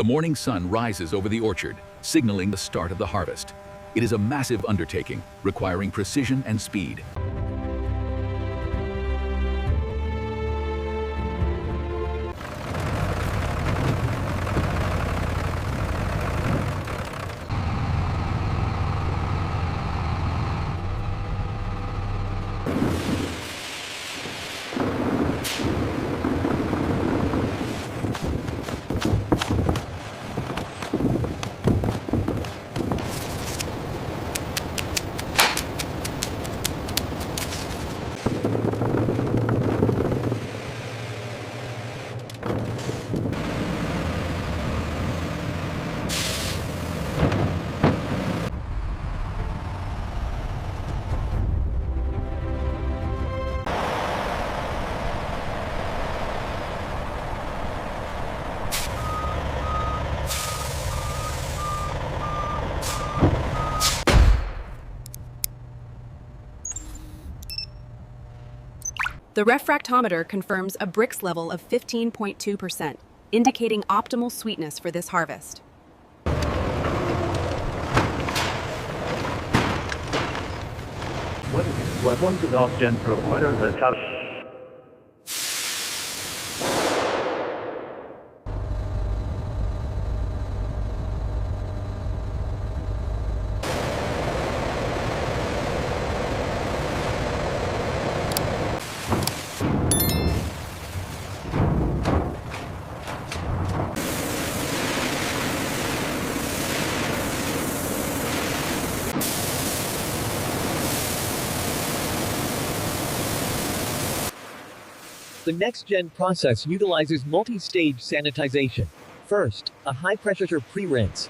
The morning sun rises over the orchard, signaling the start of the harvest. It is a massive undertaking, requiring precision and speed. The refractometer confirms a Brix level of 15.2%, indicating optimal sweetness for this harvest. Welcome to the oxygen provider, the top. The next-gen process utilizes multi-stage sanitization. First, a high-pressure pre-rinse.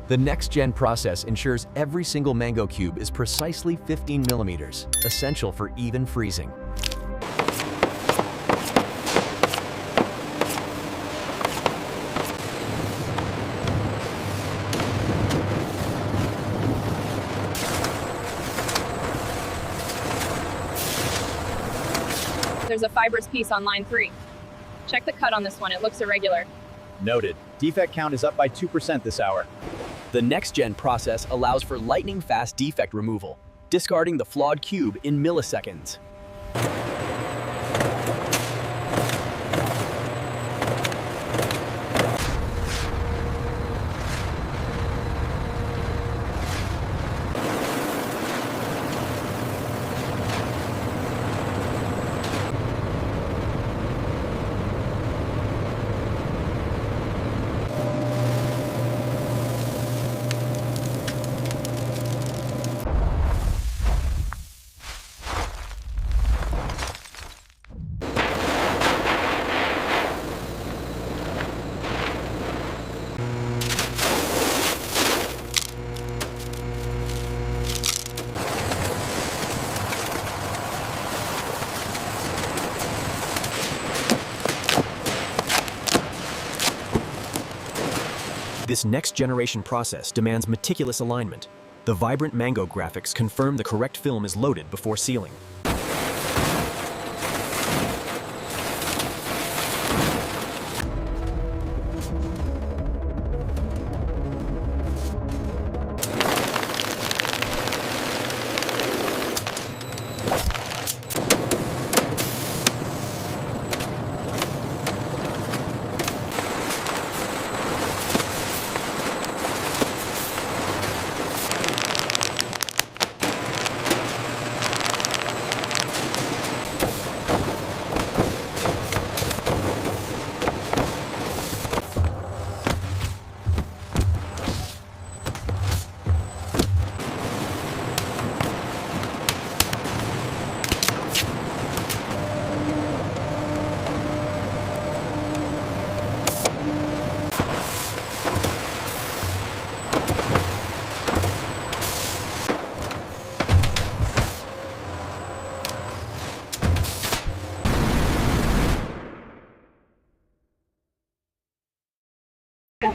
The next-gen process ensures every single mango cube is precisely 15 millimeters, essential for even freezing. There's a fibrous piece on line 3. Check the cut on this one, it looks irregular. Noted. Defect count is up by 2% this hour. The next-gen process allows for lightning-fast defect removal, discarding the flawed cube in milliseconds. This next-generation process demands meticulous alignment. The vibrant mango graphics confirm the correct film is loaded before sealing.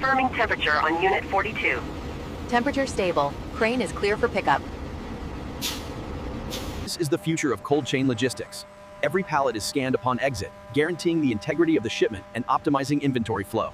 Confirming temperature on Unit 42. Temperature stable. Crane is clear for pickup. This is the future of cold chain logistics. Every pallet is scanned upon exit, guaranteeing the integrity of the shipment and optimizing inventory flow.